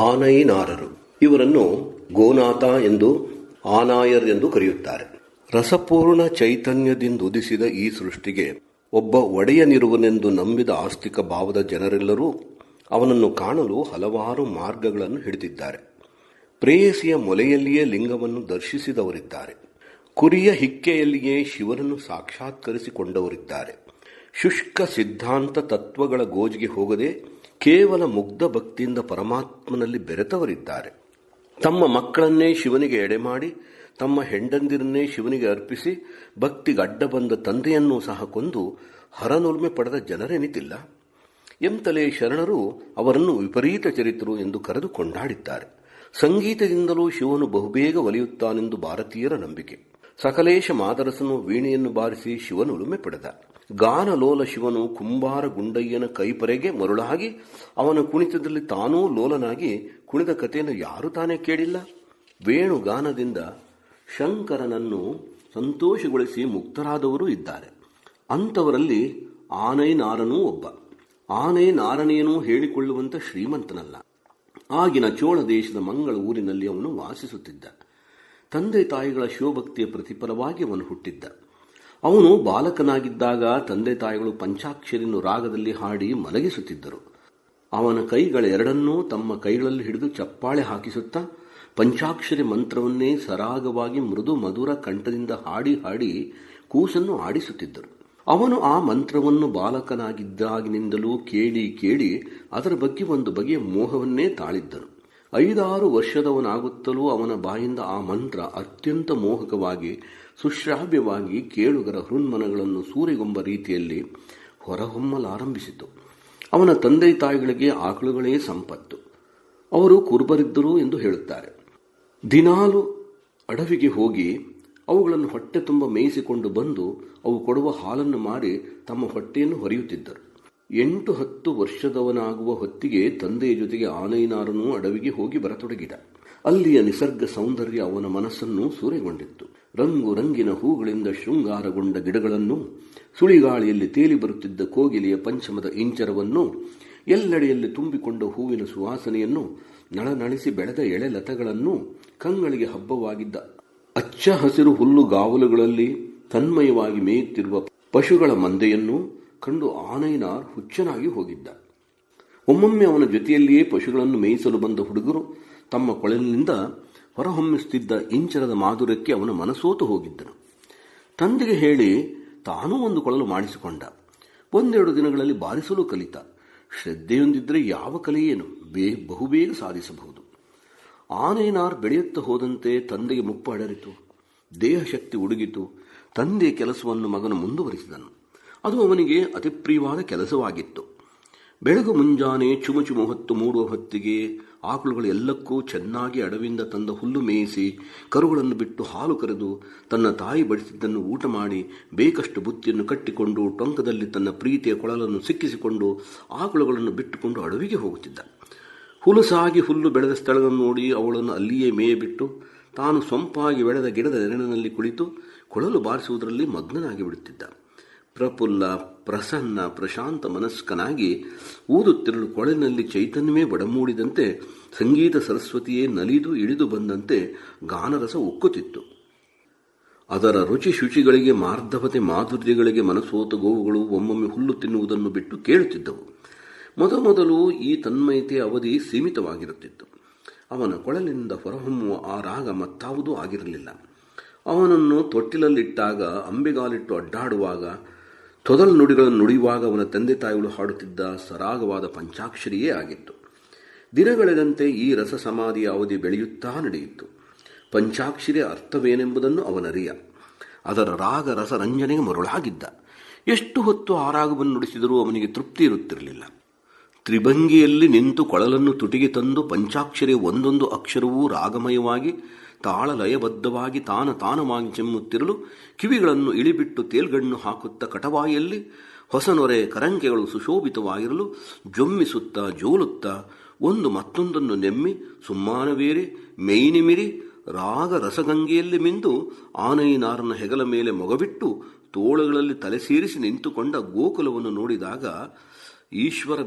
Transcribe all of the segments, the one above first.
ಆನೈನಾರರು. ಇವರನ್ನು ಗೋನಾಥ ಎಂದು ಆನಾಯರ್ ಎಂದು ಕರೆಯುತ್ತಾರೆ. ರಸಪೂರ್ಣ ಚೈತನ್ಯದಿಂದುದಿಸಿದ ಈ ಸೃಷ್ಟಿಗೆ ಒಬ್ಬ ಒಡೆಯನಿರುವನೆಂದು ನಂಬಿದ ಆಸ್ತಿಕ ಭಾವದ ಜನರೆಲ್ಲರೂ ಅವನನ್ನು ಕಾಣಲು ಹಲವಾರು ಮಾರ್ಗಗಳನ್ನು ಹಿಡಿದಿದ್ದಾರೆ. ಪ್ರೇಯಸಿಯ ಮೊಲೆಯಲ್ಲಿಯೇ ಲಿಂಗವನ್ನು ದರ್ಶಿಸಿದವರಿದ್ದಾರೆ. ಕುರಿಯ ಹಿಕ್ಕೆಯಲ್ಲಿಯೇ ಶಿವನನ್ನು ಸಾಕ್ಷಾತ್ಕರಿಸಿಕೊಂಡವರಿದ್ದಾರೆ. ಶುಷ್ಕ ಸಿದ್ಧಾಂತ ತತ್ವಗಳ ಗೋಜಿಗೆ ಹೋಗದೆ ಕೇವಲ ಮುಗ್ಧ ಭಕ್ತಿಯಿಂದ ಪರಮಾತ್ಮನಲ್ಲಿ ಬೆರೆತವರಿದ್ದಾರೆ. ತಮ್ಮ ಮಕ್ಕಳನ್ನೇ ಶಿವನಿಗೆ ಎಡೆಮಾಡಿ ತಮ್ಮ ಹೆಂಡಂದಿರನ್ನೇ ಶಿವನಿಗೆ ಅರ್ಪಿಸಿ ಭಕ್ತಿಗೆ ಅಡ್ಡ ಬಂದ ತಂದೆಯನ್ನೂ ಸಹ ಕೊಂದು ಹರನೊಲ್ಮೆ ಪಡೆದ ಜನರೆನಿತಿಲ್ಲ. ಎಂತಲೇ ಶರಣರು ಅವರನ್ನು ವಿಪರೀತ ಚರಿತರು ಎಂದು ಕರೆದು ಕೊಂಡಾಡಿದ್ದಾರೆ. ಸಂಗೀತದಿಂದಲೂ ಶಿವನು ಬಹುಬೇಗ ಒಲಿಯುತ್ತಾನೆಂದು ಭಾರತೀಯರ ನಂಬಿಕೆ. ಸಕಲೇಶ ಮಾದರಸನು ವೀಣೆಯನ್ನು ಬಾರಿಸಿ ಶಿವನುಳುಮೆ ಪಡೆದ. ಗಾನಲೋಲ ಶಿವನು ಕುಂಬಾರ ಗುಂಡಯ್ಯನ ಕೈಪರೆಗೆ ಮರುಳಾಗಿ ಅವನ ಕುಣಿತದಲ್ಲಿ ತಾನೂ ಲೋಲನಾಗಿ ಕುಣಿದ ಕಥೆಯನ್ನು ಯಾರು ತಾನೇ ಕೇಳಿಲ್ಲ. ವೇಣುಗಾನದಿಂದ ಶಂಕರನನ್ನು ಸಂತೋಷಗೊಳಿಸಿ ಮುಕ್ತರಾದವರೂ ಇದ್ದಾರೆ. ಅಂಥವರಲ್ಲಿ ಆನೈನಾರನೂ ಒಬ್ಬ. ಆನೈನಾರನೇನೂ ಹೇಳಿಕೊಳ್ಳುವಂಥ ಶ್ರೀಮಂತನಲ್ಲ. ಆಗಿನ ಚೋಳ ದೇಶದ ಮಂಗಳ ಊರಿನಲ್ಲಿ ಅವನು ವಾಸಿಸುತ್ತಿದ್ದ. ತಂದೆ ತಾಯಿಗಳ ಶಿವಭಕ್ತಿಯ ಪ್ರತಿಫಲವಾಗಿ ಅವನು ಹುಟ್ಟಿದ್ದ. ಅವನು ಬಾಲಕನಾಗಿದ್ದಾಗ ತಂದೆ ತಾಯಿಗಳು ಪಂಚಾಕ್ಷರಿಯನ್ನು ರಾಗದಲ್ಲಿ ಹಾಡಿ ಮಲಗಿಸುತ್ತಿದ್ದರು. ಅವನ ಕೈಗಳೆರಡನ್ನೂ ತಮ್ಮ ಕೈಗಳಲ್ಲಿ ಹಿಡಿದು ಚಪ್ಪಾಳೆ ಹಾಕಿಸುತ್ತಾ ಪಂಚಾಕ್ಷರಿ ಮಂತ್ರವನ್ನೇ ಸರಾಗವಾಗಿ ಮೃದು ಮಧುರ ಕಂಠದಿಂದ ಹಾಡಿ ಹಾಡಿ ಕೂಸನ್ನು ಆಡಿಸುತ್ತಿದ್ದರು. ಅವನು ಆ ಮಂತ್ರವನ್ನು ಬಾಲಕನಾಗಿದ್ದಾಗಿನಿಂದಲೂ ಕೇಳಿ ಕೇಳಿ ಅದರ ಬಗ್ಗೆ ಒಂದು ಬಗೆಯ ಮೋಹವನ್ನೇ ತಾಳಿದ್ದನು. 5-6 ವರ್ಷದವನಾಗುತ್ತಲೂ ಅವನ ಬಾಯಿಂದ ಆ ಮಂತ್ರ ಅತ್ಯಂತ ಮೋಹಕವಾಗಿ ಸುಶ್ರಾವ್ಯವಾಗಿ ಕೇಳುಗರ ಹೃನ್ಮನಗಳನ್ನು ಸೂರೆಗೊಂಬ ರೀತಿಯಲ್ಲಿ ಹೊರಹೊಮ್ಮಲಾರಂಭಿಸಿತು. ಅವನ ತಂದೆ ತಾಯಿಗಳಿಗೆ ಆಕಳುಗಳೇ ಸಂಪತ್ತು. ಅವರು ಕುರುಬರಿದ್ದರು ಎಂದು ಹೇಳುತ್ತಾರೆ. ದಿನಾಲು ಅಡವಿಗೆ ಹೋಗಿ ಅವುಗಳನ್ನು ಹೊಟ್ಟೆ ತುಂಬ ಮೇಯಿಸಿಕೊಂಡು ಬಂದು ಅವು ಕೊಡುವ ಹಾಲನ್ನು ಮಾರಿ ತಮ್ಮ ಹೊಟ್ಟೆಯನ್ನು ಹೊರೆಯುತ್ತಿದ್ದರು. 8-10 ವರ್ಷದವನಾಗುವ ಹೊತ್ತಿಗೆ ತಂದೆಯ ಜೊತೆಗೆ ಆನೈನಾರನೂ ಅಡವಿಗೆ ಹೋಗಿ ಬರತೊಡಗಿದ. ಅಲ್ಲಿಯ ನಿಸರ್ಗ ಸೌಂದರ್ಯ ಅವನ ಮನಸ್ಸನ್ನು ಸೂರೆಗೊಂಡಿತ್ತು. ರಂಗು ರಂಗಿನ ಹೂಗಳಿಂದ ಶೃಂಗಾರಗೊಂಡ ಗಿಡಗಳನ್ನು, ಸುಳಿಗಾಳಿಯಲ್ಲಿ ತೇಲಿ ಬರುತ್ತಿದ್ದ ಕೋಗಿಲೆಯ ಪಂಚಮದ ಇಂಚರವನ್ನು, ಎಲ್ಲೆಡೆಯಲ್ಲಿ ತುಂಬಿಕೊಂಡ ಹೂವಿನ ಸುವಾಸನೆಯನ್ನು, ನಳನಳಿಸಿ ಬೆಳೆದ ಎಳೆ ಲತಗಳನ್ನು, ಕಂಗಳಿಗೆ ಹಬ್ಬವಾಗಿದ್ದ ಅಚ್ಚ ಹಸಿರು ಹುಲ್ಲುಗಾವಲುಗಳಲ್ಲಿ ತನ್ಮಯವಾಗಿ ಮೇಯುತ್ತಿರುವ ಪಶುಗಳ ಮಂದೆಯನ್ನು ಕಂಡು ಆನೈನಾರ್ ಹುಚ್ಚನಾಗಿ ಹೋಗಿದ್ದ. ಒಮ್ಮೊಮ್ಮೆ ಅವನ ಜೊತೆಯಲ್ಲಿಯೇ ಪಶುಗಳನ್ನು ಮೇಯಿಸಲು ಬಂದ ಹುಡುಗರು ತಮ್ಮ ಕೊಳಲಿನಿಂದ ಹೊರಹೊಮ್ಮಿಸುತ್ತಿದ್ದ ಇಂಚರದ ಮಾಧುರ್ಯಕ್ಕೆ ಅವನ ಮನಸೋತು ಹೋಗಿದ್ದನು. ತಂದೆಗೆ ಹೇಳಿ ತಾನೂ ಒಂದು ಕೊಳಲು ಮಾಡಿಸಿಕೊಂಡ. 1-2 ದಿನಗಳಲ್ಲಿ ಬಾರಿಸಲು ಕಲಿತ. ಶ್ರದ್ಧೆಯೊಂದಿದ್ದರೆ ಯಾವ ಕಲೆಯೇನು ಬಹುಬೇಗ ಸಾಧಿಸಬಹುದು. ಆನೈನಾರ್ ಬೆಳೆಯುತ್ತಾ ಹೋದಂತೆ ತಂದೆಗೆ ಮುಪ್ಪು ಅಡರಿತು. ದೇಹಶಕ್ತಿ ಉಡುಗಿತು. ತಂದೆಯ ಕೆಲಸವನ್ನು ಮಗನು ಮುಂದುವರಿಸಿದನು. ಅದು ಅವನಿಗೆ ಅತಿ ಪ್ರಿಯವಾದ ಕೆಲಸವಾಗಿತ್ತು. ಬೆಳಗು ಮುಂಜಾನೆ ಚುಮಚುಮ ಹೊತ್ತು ಮೂಡುವ ಹೊತ್ತಿಗೆ ಆಕಳುಗಳು ಎಲ್ಲಕ್ಕೂ ಚೆನ್ನಾಗಿ ಅಡವಿಯಿಂದ ತಂದ ಹುಲ್ಲು ಮೇಯಿಸಿ, ಕರುಗಳನ್ನು ಬಿಟ್ಟು ಹಾಲು ಕರೆದು, ತನ್ನ ತಾಯಿ ಬಡಿಸಿದ್ದನ್ನು ಊಟ ಮಾಡಿ, ಬೇಕಷ್ಟು ಬುತ್ತಿಯನ್ನು ಕಟ್ಟಿಕೊಂಡು, ಟೊಂಕದಲ್ಲಿ ತನ್ನ ಪ್ರೀತಿಯ ಕೊಳಲನ್ನು ಸಿಕ್ಕಿಸಿಕೊಂಡು ಆಕಳುಗಳನ್ನು ಬಿಟ್ಟುಕೊಂಡು ಅಡವಿಗೆ ಹೋಗುತ್ತಿದ್ದ. ಹುಲಸಾಗಿ ಹುಲ್ಲು ಬೆಳೆದ ಸ್ಥಳವನ್ನು ನೋಡಿ ಅವಳನ್ನು ಅಲ್ಲಿಯೇ ಮೇಯಬಿಟ್ಟು ತಾನು ಸೊಂಪಾಗಿ ಬೆಳೆದ ಗಿಡದ ನೆರಳಿನಲ್ಲಿ ಕುಳಿತು ಕೊಳಲು ಬಾರಿಸುವುದರಲ್ಲಿ ಮಗ್ನನಾಗಿ ಬಿಡುತ್ತಿದ್ದ. ಪ್ರಫುಲ್ಲ, ಪ್ರಸನ್ನ, ಪ್ರಶಾಂತ ಮನಸ್ಕನಾಗಿ ಊದುತ್ತಿರಲು ಕೊಳಲಿನಲ್ಲಿ ಚೈತನ್ಯವೇ ಬಡಮೂಡಿದಂತೆ, ಸಂಗೀತ ಸರಸ್ವತಿಯೇ ನಲಿದು ಇಳಿದು ಬಂದಂತೆ ಗಾನರಸ ಉಕ್ಕುತ್ತಿತ್ತು. ಅದರ ರುಚಿ ಶುಚಿಗಳಿಗೆ, ಮಾರ್ಧವತೆ ಮಾಧುರ್ಯಗಳಿಗೆ ಮನಸೋತ ಗೋವುಗಳು ಒಮ್ಮೊಮ್ಮೆ ಹುಲ್ಲು ತಿನ್ನುವುದನ್ನು ಬಿಟ್ಟು ಕೇಳುತ್ತಿದ್ದವು. ಮೊದಮೊದಲು ಈ ತನ್ಮಯತೆ ಅವಧಿ ಸೀಮಿತವಾಗಿರುತ್ತಿತ್ತು. ಅವನ ಕೊಳಲಿನಿಂದ ಹೊರಹೊಮ್ಮುವ ಆ ರಾಗ ಮತ್ತಾವುದೂ ಆಗಿರಲಿಲ್ಲ. ಅವನನ್ನು ತೊಟ್ಟಿಲಲ್ಲಿಟ್ಟಾಗ, ಅಂಬೆಗಾಲಿಟ್ಟು ಅಡ್ಡಾಡುವಾಗ, ತೊದಲು ನುಡಿಗಳನ್ನು ನುಡಿಯುವಾಗ ಅವನ ತಂದೆ ತಾಯಿಗಳು ಹಾಡುತ್ತಿದ್ದ ಸರಾಗವಾದ ಪಂಚಾಕ್ಷರಿಯೇ ಆಗಿತ್ತು. ದಿನಗಳೆದಂತೆ ಈ ರಸ ಸಮಾಧಿಯ ಅವಧಿ ಬೆಳೆಯುತ್ತಾ ನಡೆಯಿತು. ಪಂಚಾಕ್ಷರಿಯ ಅರ್ಥವೇನೆಂಬುದನ್ನು ಅವನರಿಯ. ಅದರ ರಾಗ ರಸರಂಜನೆಗೆ ಮರುಳಾಗಿದ್ದ. ಎಷ್ಟು ಹೊತ್ತು ಆ ರಾಗವನ್ನು ನುಡಿಸಿದರೂ ಅವನಿಗೆ ತೃಪ್ತಿ ಇರುತ್ತಿರಲಿಲ್ಲ. ತ್ರಿಭಂಗಿಯಲ್ಲಿ ನಿಂತು ಕೊಳಲನ್ನು ತುಟಿಗೆ ತಂದು ಪಂಚಾಕ್ಷರಿಯ ಒಂದೊಂದು ಅಕ್ಷರವೂ ರಾಗಮಯವಾಗಿ ತಾಳಲಯಬದ್ಧವಾಗಿ ತಾನವಾಗಿ ಚೆಮ್ಮುತ್ತಿರಲು, ಕಿವಿಗಳನ್ನು ಇಳಿಬಿಟ್ಟು ತೇಲ್ಗಣ್ಣು ಹಾಕುತ್ತಾ ಕಟವಾಯಲ್ಲಿ ಹೊಸ ನೊರೆ ಕರಂಕೆಗಳು ಸುಶೋಭಿತವಾಗಿರಲು ಜೊಮ್ಮಿಸುತ್ತಾ ಜೋಲುತ್ತಾ ಒಂದು ಮತ್ತೊಂದನ್ನು ನೆಮ್ಮಿ ಸುಮ್ಮಾನವೇರಿ ಮೈನಿಮಿರಿ ರಾಗ ರಸಗಂಗೆಯಲ್ಲಿ ಮಿಂದು ಆನೈನಾರನ ಹೆಗಲ ಮೇಲೆ ಮೊಗಬಿಟ್ಟು ತೋಳುಗಳಲ್ಲಿ ತಲೆ ಸೇರಿಸಿ ನಿಂತುಕೊಂಡ ಗೋಕುಲವನ್ನು ನೋಡಿದಾಗ ಈಶ್ವರ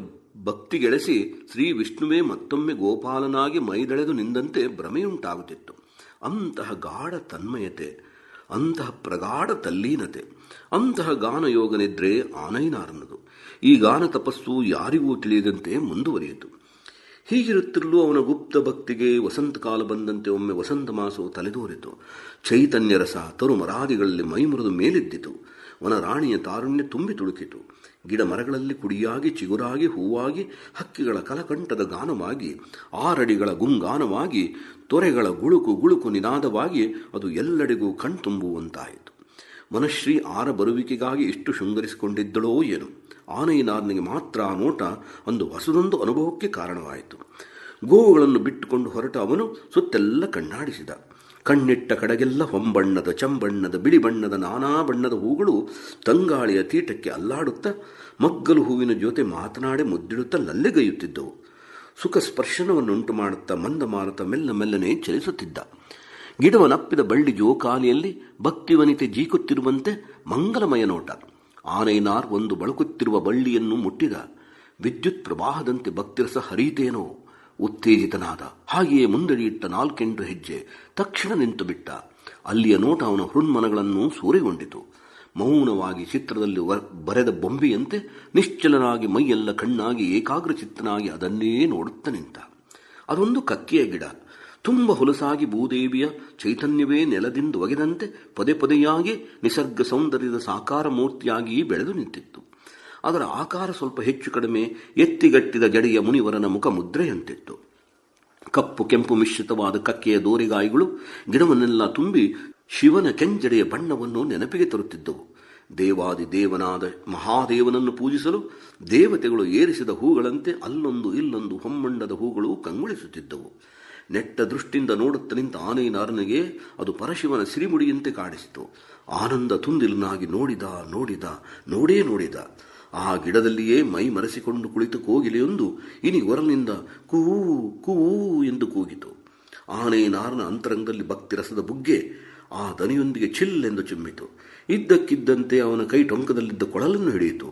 ಭಕ್ತಿಗೆಳೆಸಿ ಶ್ರೀ ವಿಷ್ಣುವೇ ಮತ್ತೊಮ್ಮೆ ಗೋಪಾಲನಾಗಿ ಮೈದೆಳೆದು ನಿಂದಂತೆ ಭ್ರಮೆಯುಂಟಾಗುತ್ತಿತ್ತು. ಅಂತಹ ಗಾಢ ತನ್ಮಯತೆ, ಅಂತಹ ಪ್ರಗಾಢ ತಲ್ಲೀನತೆ, ಅಂತಹ ಗಾನಯೋಗ ನಿದ್ರೆ ಆನೈನಾರನದು. ಈ ಗಾನ ತಪಸ್ಸು ಯಾರಿಗೂ ತಿಳಿಯದಂತೆ ಮುಂದುವರಿಯಿತು. ಹೀಗಿರುತ್ತಿರಲು ಅವನ ಗುಪ್ತ ಭಕ್ತಿಗೆ ವಸಂತಕಾಲ ಬಂದಂತೆ ಒಮ್ಮೆ ವಸಂತ ಮಾಸವು ತಲೆದೋರಿತು. ಚೈತನ್ಯ ರಸ ತರು ಮರಾದಿಗಳಲ್ಲಿ ಮೈಮುರಿದು ಮೇಲೆದ್ದಿತು. ವನರಾಣಿಯ ತಾರುಣ್ಯ ತುಂಬಿ ತುಳುಕಿತು. ಗಿಡ ಮರಗಳಲ್ಲಿ ಕುಡಿಯಾಗಿ ಚಿಗುರಾಗಿ ಹೂವಾಗಿ ಹಕ್ಕಿಗಳ ಕಲಕಂಠದ ಗಾನವಾಗಿ ಆರಡಿಗಳ ಗುಂಗಾನವಾಗಿ ತೊರೆಗಳ ಗುಳುಕು ಗುಳುಕು ನಿನಾದವಾಗಿ ಅದು ಎಲ್ಲೆಡೆಗೂ ಕಣ್ತುಂಬುವಂತಾಯಿತು. ಮನಶ್ರೀ ಆರ ಬರುವಿಕೆಗಾಗಿ ಇಷ್ಟು ಶೃಂಗರಿಸಿಕೊಂಡಿದ್ದಳೋ ಏನು. ಆನೈನಾರ್ನಿಗೆ ಮಾತ್ರ ಆ ನೋಟ ಒಂದು ಹೊಸದೊಂದು ಅನುಭವಕ್ಕೆ ಕಾರಣವಾಯಿತು. ಗೋವುಗಳನ್ನು ಬಿಟ್ಟುಕೊಂಡು ಹೊರಟ ಅವನು ಸುತ್ತೆಲ್ಲ ಕಣ್ಣಾಡಿಸಿದ. ಕಣ್ಣಿಟ್ಟ ಕಡೆಗೆಲ್ಲ ಹೊಂಬಣ್ಣದ, ಚಂಬಣ್ಣದ, ಬಿಳಿ ಬಣ್ಣದ, ನಾನಾ ಬಣ್ಣದ ಹೂಗಳು ತಂಗಾಳಿಯ ತೀಟಕ್ಕೆ ಅಲ್ಲಾಡುತ್ತಾ ಮಗ್ಗಲು ಹೂವಿನ ಜೊತೆ ಮಾತನಾಡಿ ಮುದ್ದಿಡುತ್ತಾ ಲಲ್ಲೆಗೈಯುತ್ತಿದ್ದವು. ಸುಖ ಸ್ಪರ್ಶನವನ್ನುಂಟು ಮಾಡುತ್ತಾ ಮಂದ ಮಾರುತ ಮೆಲ್ಲ ಮೆಲ್ಲನೆ ಚಲಿಸುತ್ತಿದ್ದ. ಗಿಡವನಪ್ಪಿದ ಬಳ್ಳಿ ಜೋಕಾಲಿಯಲ್ಲಿ ಭಕ್ತಿವನಿತೆ ಜೀಕುತ್ತಿರುವಂತೆ ಮಂಗಲಮಯ ನೋಟ. ಆನೈನಾರ್ ಒಂದು ಬಳಕುತ್ತಿರುವ ಬಳ್ಳಿಯನ್ನು ಮುಟ್ಟಿದ. ವಿದ್ಯುತ್ ಪ್ರವಾಹದಂತೆ ಭಕ್ತಿರಸ ಹರಿಯಿತೇನೋ. ಉತ್ತೇಜಿತನಾದ. ಹಾಗೆಯೇ ಮುಂದಡಿಯಿಟ್ಟ 4 ಹೆಜ್ಜೆ. ತಕ್ಷಣ ನಿಂತು ಬಿಟ್ಟ. ಅಲ್ಲಿಯ ನೋಟ ಅವನ ಹೃನ್ಮನಗಳನ್ನು ಸೂರೆಗೊಂಡಿತು. ಮೌನವಾಗಿ ಚಿತ್ರದಲ್ಲಿ ಬರೆದ ಬೊಂಬೆಯಂತೆ ನಿಶ್ಚಲನಾಗಿ ಮೈಯೆಲ್ಲ ಕಣ್ಣಾಗಿ ಏಕಾಗ್ರಚಿತ್ತನಾಗಿ ಅದನ್ನೇ ನೋಡುತ್ತಾ ನಿಂತ. ಅದೊಂದು ಕಕ್ಕೆಯ ಗಿಡ. ತುಂಬ ಹುಲಸಾಗಿ ಭೂದೇವಿಯ ಚೈತನ್ಯವೇ ನೆಲದಿಂದ ಒಗೆದಂತೆ ಪದೇ ಪದೆಯಾಗಿ ನಿಸರ್ಗ ಸೌಂದರ್ಯದ ಸಾಕಾರ ಮೂರ್ತಿಯಾಗಿ ಬೆಳೆದು ನಿಂತಿತ್ತು. ಅದರ ಆಕಾರ ಸ್ವಲ್ಪ ಹೆಚ್ಚು ಕಡಿಮೆ ಎತ್ತಿಗಟ್ಟಿದ ಜಡೆಯ ಮುನಿವರನ ಮುಖ ಮುದ್ರೆಯಂತಿತ್ತು. ಕಪ್ಪು ಕೆಂಪು ಮಿಶ್ರಿತವಾದ ಕಕ್ಕೆಯ ದೋರೆಗಾಯಿಗಳು ಗಿಡವನ್ನೆಲ್ಲ ತುಂಬಿ ಶಿವನ ಕೆಂಜಡೆಯ ಬಣ್ಣವನ್ನು ನೆನಪಿಗೆ ತರುತ್ತಿದ್ದವು. ದೇವಾದಿ ದೇವನಾದ ಮಹಾದೇವನನ್ನು ಪೂಜಿಸಲು ದೇವತೆಗಳು ಏರಿಸಿದ ಹೂಗಳಂತೆ ಅಲ್ಲೊಂದು ಇಲ್ಲೊಂದು ಹೊಂಬಣ್ಣದ ಹೂಗಳು ಕಂಗೊಳಿಸುತ್ತಿದ್ದವು. ನೆಟ್ಟ ದೃಷ್ಟಿಯಿಂದ ನೋಡುತ್ತ ನಿಂತ ಆನೈನಾರನಿಗೆ ಅದು ಪರಶಿವನ ಸಿರಿಮುಡಿಯಂತೆ ಕಾಣಿಸಿತು. ಆನಂದ ತುಂದಿಲನಾಗಿ ನೋಡಿದ. ಆ ಗಿಡದಲ್ಲಿಯೇ ಮೈ ಮರೆಸಿಕೊಂಡು ಕುಳಿತು ಕೋಗಿಲೆಯೊಂದು ಇನಿ ಒರಲಿನಿಂದ ಕೂವು ಕೂವು ಎಂದು ಕೂಗಿತು. ಆನೈನಾರನ ಅಂತರಂಗದಲ್ಲಿ ಭಕ್ತಿರಸದ ಬುಗ್ಗೆ ಆ ದನಿಯೊಂದಿಗೆ ಚಿಲ್ಲೆಂದು ಚಿಮ್ಮಿತು. ಇದ್ದಕ್ಕಿದ್ದಂತೆ ಅವನ ಕೈ ಟೊಂಕದಲ್ಲಿದ್ದ ಕೊಳಲನ್ನು ಹಿಡಿಯಿತು.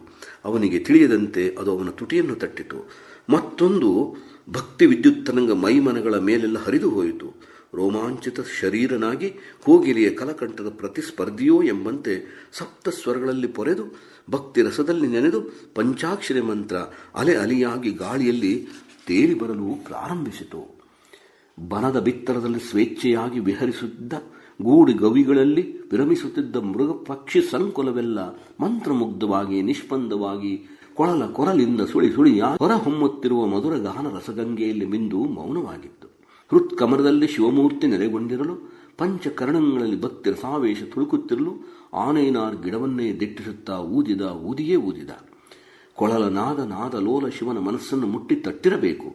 ಅವನಿಗೆ ತಿಳಿಯದಂತೆ ಅದು ಅವನ ತುಟಿಯನ್ನು ತಟ್ಟಿತು. ಮತ್ತೊಂದು ಭಕ್ತಿ ವಿದ್ಯುತ್ತರಂಗ ಮೈಮನಗಳ ಮೇಲೆಲ್ಲ ಹರಿದು ಹೋಯಿತು. ರೋಮಾಂಚಿತ ಶರೀರನಾಗಿ ಕೋಗಿಲೆಯ ಕಲಕಂಠದ ಪ್ರತಿಸ್ಪರ್ಧಿಯೋ ಎಂಬಂತೆ ಸಪ್ತ ಸ್ವರಗಳಲ್ಲಿ ಪೊರೆದು ಭಕ್ತಿ ರಸದಲ್ಲಿ ನೆನೆದು ಪಂಚಾಕ್ಷರಿ ಮಂತ್ರ ಅಲೆ ಅಲೆಯಾಗಿ ಗಾಳಿಯಲ್ಲಿ ತೇಲಿ ಬರಲು ಪ್ರಾರಂಭಿಸಿತು. ಬನದ ಬಿತ್ತರದಲ್ಲಿ ಸ್ವೇಚ್ಛೆಯಾಗಿ ವಿಹರಿಸುತ್ತಿದ್ದ ಗೂಡಿ ಗವಿಗಳಲ್ಲಿ ವಿರಮಿಸುತ್ತಿದ್ದ ಮೃಗ ಪಕ್ಷಿ ಸಂಕುಲವೆಲ್ಲ ಮಂತ್ರಮುಗ್ಧವಾಗಿ ನಿಷ್ಪಂದವಾಗಿ ಕೊರಲಿಂದ ಸುಳಿಯ ಹೊರಹೊಮ್ಮುತ್ತಿರುವ ಮಧುರ ಗಾನ ರಸಗಂಗೆಯಲ್ಲಿ ಮಿಂದು ಮೌನವಾಗಿತ್ತು. ಹೃತ್ಕಮರದಲ್ಲಿ ಶಿವಮೂರ್ತಿ ನೆಲೆಗೊಂಡಿರಲು ಪಂಚಕರಣಗಳಲ್ಲಿ ಭಕ್ತಿ ರಸಾವೇಶ ತುಳುಕುತ್ತಿರಲು ಆನೈನಾರ್ ಗಿಡವನ್ನೇ ದಿಟ್ಟಿಸುತ್ತಾ ಊದಿದ. ಕೊಳಲ ನಾದ ಲೋಲ ಶಿವನ ಮನಸ್ಸನ್ನು ಮುಟ್ಟಿ ತಟ್ಟಿರಬೇಕು.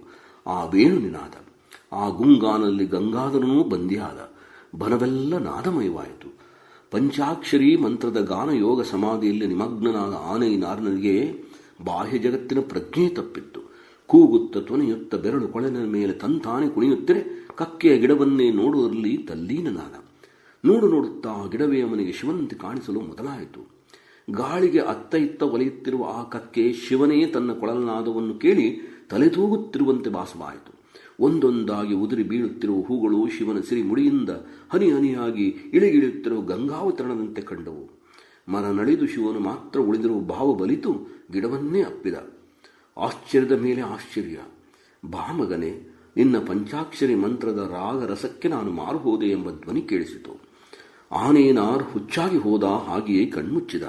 ಆ ವೇಣು ನಿನಾದ. ಆ ಗುಂಗಾನಲ್ಲಿ ಗಂಗಾಧರನೂ ಬಂದಿಯಾದ. ಬನವೆಲ್ಲ ನಾದಮಯವಾಯಿತು. ಪಂಚಾಕ್ಷರಿ ಮಂತ್ರದ ಗಾನಯೋಗ ಸಮಾಧಿಯಲ್ಲಿ ನಿಮಗ್ನನಾದ ಆನೈನಾರನಿಗೆ ಬಾಹ್ಯ ಜಗತ್ತಿನ ಪ್ರಜ್ಞೆ ತಪ್ಪಿತ್ತು. ಕೂಗುತ್ತ ಧ್ವನಿಯುತ್ತ ಬೆರಳು ಕೊಳಲಿನ ಮೇಲೆ ತಂತಾನೆ ಕುಣಿಯುತ್ತಿರೆ ಕಕ್ಕೆಯ ಗಿಡವನ್ನೇ ನೋಡುವಲ್ಲಿ ತಲ್ಲೀನನಾದ. ನೋಡುತ್ತಾ ಆ ಗಿಡವೇ ಅವನಿಗೆ ಶಿವನಂತೆ ಕಾಣಿಸಲು ಮೊದಲಾಯಿತು. ಗಾಳಿಗೆ ಅತ್ತ ಇತ್ತ ಒಲೆಯುತ್ತಿರುವ ಆ ಕಕ್ಕೆ ಶಿವನೇ ತನ್ನ ಕೊಳಲನಾದವನ್ನು ಕೇಳಿ ತಲೆತೂಗುತ್ತಿರುವಂತೆ ಭಾಸವಾಯಿತು. ಒಂದೊಂದಾಗಿ ಉದುರಿ ಬೀಳುತ್ತಿರುವ ಹೂಗಳು ಶಿವನ ಸಿರಿ ಮುಡಿಯಿಂದ ಹನಿ ಹನಿಯಾಗಿ ಇಳಿಗಿಳಿಯುತ್ತಿರುವ ಗಂಗಾವತರಣದಂತೆ ಕಂಡವು. ಮರ ನಳಿದು ಶಿವನು ಮಾತ್ರ ಉಳಿದಿರುವ ಭಾವ ಬಲಿತು ಗಿಡವನ್ನೇ ಅಪ್ಪಿದ. ಆಶ್ಚರ್ಯದ ಮೇಲೆ ಆಶ್ಚರ್ಯ. ಬಾ ಮಗನೇ, ನಿನ್ನ ಪಂಚಾಕ್ಷರಿ ಮಂತ್ರದ ರಾಗ ರಸಕ್ಕೆ ನಾನು ಮಾರು ಹೋದೆ ಎಂಬ ಧ್ವನಿ ಕೇಳಿಸಿತು. ಆನೇನಾರ್ ಹುಚ್ಚಾಗಿ ಹೋದ. ಹಾಗೆಯೇ ಕಣ್ಮುಚ್ಚಿದ.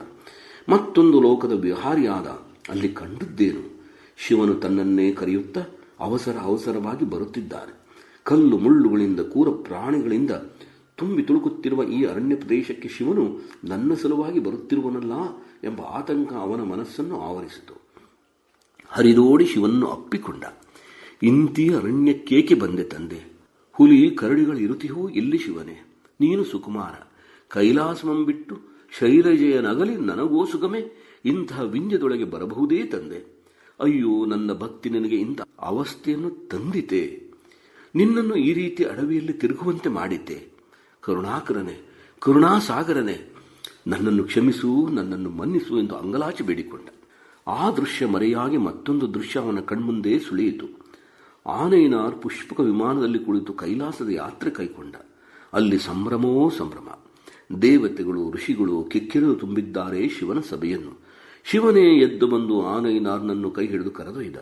ಮತ್ತೊಂದು ಲೋಕದ ವಿಹಾರಿಯಾದ. ಅಲ್ಲಿ ಕಂಡದ್ದೇನು? ಶಿವನು ತನ್ನನ್ನೇ ಕರೆಯುತ್ತಾ ಅವಸರವಾಗಿ ಬರುತ್ತಿದ್ದಾನೆ. ಕಲ್ಲು ಮುಳ್ಳುಗಳಿಂದ ಕೂರ ಪ್ರಾಣಿಗಳಿಂದ ತುಂಬಿ ತುಳುಕುತ್ತಿರುವ ಈ ಅರಣ್ಯ ಪ್ರದೇಶಕ್ಕೆ ಶಿವನು ನನ್ನ ಸಲುವಾಗಿ ಬರುತ್ತಿರುವನಲ್ಲ ಎಂಬ ಆತಂಕ ಅವನ ಮನಸ್ಸನ್ನು ಆವರಿಸಿತು. ಹರಿದೋಡಿ ಶಿವನ್ನು ಅಪ್ಪಿಕೊಂಡ. ಇಂತಿ ಅರಣ್ಯಕ್ಕೇಕೆ ಬಂದೆ ತಂದೆ? ಹುಲಿ ಕರಡಿಗಳಿರುತ್ತಿಯೋ ಇಲ್ಲಿ ಶಿವನೇ? ನೀನು ಸುಕುಮಾರ. ಕೈಲಾಸಮಂ ಬಿಟ್ಟು ಶೈಲಜೆಯನಗಲಿ ನನಗೋ ಸುಗಮೆ. ಇಂತಹ ವಿಂಜದೊಳಗೆ ಬರಬಹುದೇ ತಂದೆ? ಅಯ್ಯೋ, ನನ್ನ ಭಕ್ತಿ ನಿನಗೆ ಇಂಥ ಅವಸ್ಥೆಯನ್ನು ತಂದಿತೆ. ನಿನ್ನನ್ನು ಈ ರೀತಿ ಅಡವಿಯಲ್ಲಿ ತಿರುಗುವಂತೆ ಮಾಡಿದ್ದೆ. ಕರುಣಾಕರನೆ, ಕರುಣಾಸಾಗರನೆ, ನನ್ನನ್ನು ಕ್ಷಮಿಸು, ನನ್ನನ್ನು ಮನ್ನಿಸು ಎಂದು ಅಂಗಲಾಚಿ ಬೇಡಿಕೊಂಡ. ಆ ದೃಶ್ಯ ಮರೆಯಾಗಿ ಮತ್ತೊಂದು ದೃಶ್ಯ ಅವನ ಕಣ್ಮುಂದೇ ಸುಳಿಯಿತು. ಆನೈನಾರ್ ಪುಷ್ಪಕ ವಿಮಾನದಲ್ಲಿ ಕುಳಿತು ಕೈಲಾಸದ ಯಾತ್ರೆ ಕೈಕೊಂಡ. ಅಲ್ಲಿ ಸಂಭ್ರಮೋ ಸಂಭ್ರಮ. ದೇವತೆಗಳು ಋಷಿಗಳು ಕಿಕ್ಕಿರಿದು ತುಂಬಿದ್ದಾರೆ ಶಿವನ ಸಭೆಯನ್ನು. ಶಿವನೇ ಎದ್ದು ಬಂದು ಆನೈನಾರ್ನನ್ನು ಕೈ ಹಿಡಿದು ಕರೆದೊಯ್ದ.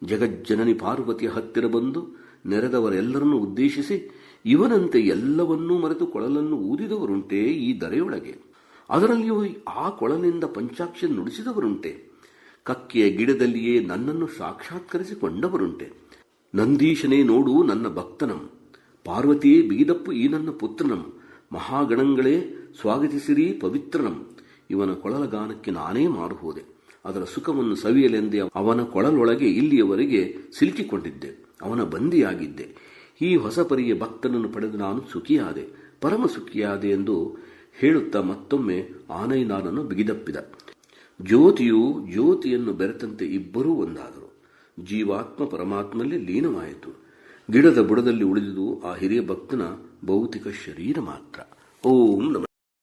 ಜಗಜ್ಜನನಿ ಪಾರ್ವತಿಯ ಹತ್ತಿರ ಬಂದು ನೆರೆದವರೆಲ್ಲರನ್ನೂ ಉದ್ದೇಶಿಸಿ, ಇವನಂತೆ ಎಲ್ಲವನ್ನೂ ಮರೆತು ಕೊಳಲನ್ನು ಊದಿದವರುಂಟೆ ಈ ಧರೆಯೊಳಗೆ? ಅದರಲ್ಲಿಯೂ ಆ ಕೊಳಲಿನಿಂದ ಪಂಚಾಕ್ಷರಿ ನುಡಿಸಿದವರುಂಟೆ? ಕಕ್ಕೆಯ ಗಿಡದಲ್ಲಿಯೇ ನನ್ನನ್ನು ಸಾಕ್ಷಾತ್ಕರಿಸಿಕೊಂಡವರುಂಟೆ? ನಂದೀಶನೇ ನೋಡು ನನ್ನ ಭಕ್ತನಂ, ಪಾರ್ವತಿಯೇ ಬಿಗಿದಪ್ಪು ಈ ನನ್ನ ಪುತ್ರನಂ, ಮಹಾಗಣಗಳೇ ಸ್ವಾಗತಿಸಿರಿ ಪವಿತ್ರನಂ. ಇವನ ಕೊಳಲ ಗಾನಕ್ಕೆ ನಾನೇ ಮಾರು ಹೋದೆ. ಅದರ ಸುಖವನ್ನು ಸವಿಯಲೆಂದೇ ಅವನ ಕೊಳಲೊಳಗೆ ಇಲ್ಲಿಯವರೆಗೆ ಸಿಲುಕಿಕೊಂಡಿದ್ದೆ. ಅವನ ಬಂದಿಯಾಗಿದ್ದೆ. ಈ ಹೊಸ ಪರಿಯ ಭಕ್ತನನ್ನು ಪಡೆದು ನಾನು ಸುಖಿಯಾದೆ, ಪರಮ ಸುಖಿಯಾದೆ ಎಂದು ಹೇಳುತ್ತಾ ಮತ್ತೊಮ್ಮೆ ಆನೈನಾರನ್ನು ಬಿಗಿದಪ್ಪಿದ. ಜ್ಯೋತಿಯು ಜ್ಯೋತಿಯನ್ನು ಬೆರೆತಂತೆ ಇಬ್ಬರೂ ಒಂದಾದರು. ಜೀವಾತ್ಮ ಪರಮಾತ್ಮಲ್ಲಿ ಲೀನವಾಯಿತು. ಗಿಡದ ಬುಡದಲ್ಲಿ ಉಳಿದುದು ಆ ಹಿರಿಯ ಭಕ್ತನ ಭೌತಿಕ ಶರೀರ ಮಾತ್ರ. ಓಂ ನಮಃ.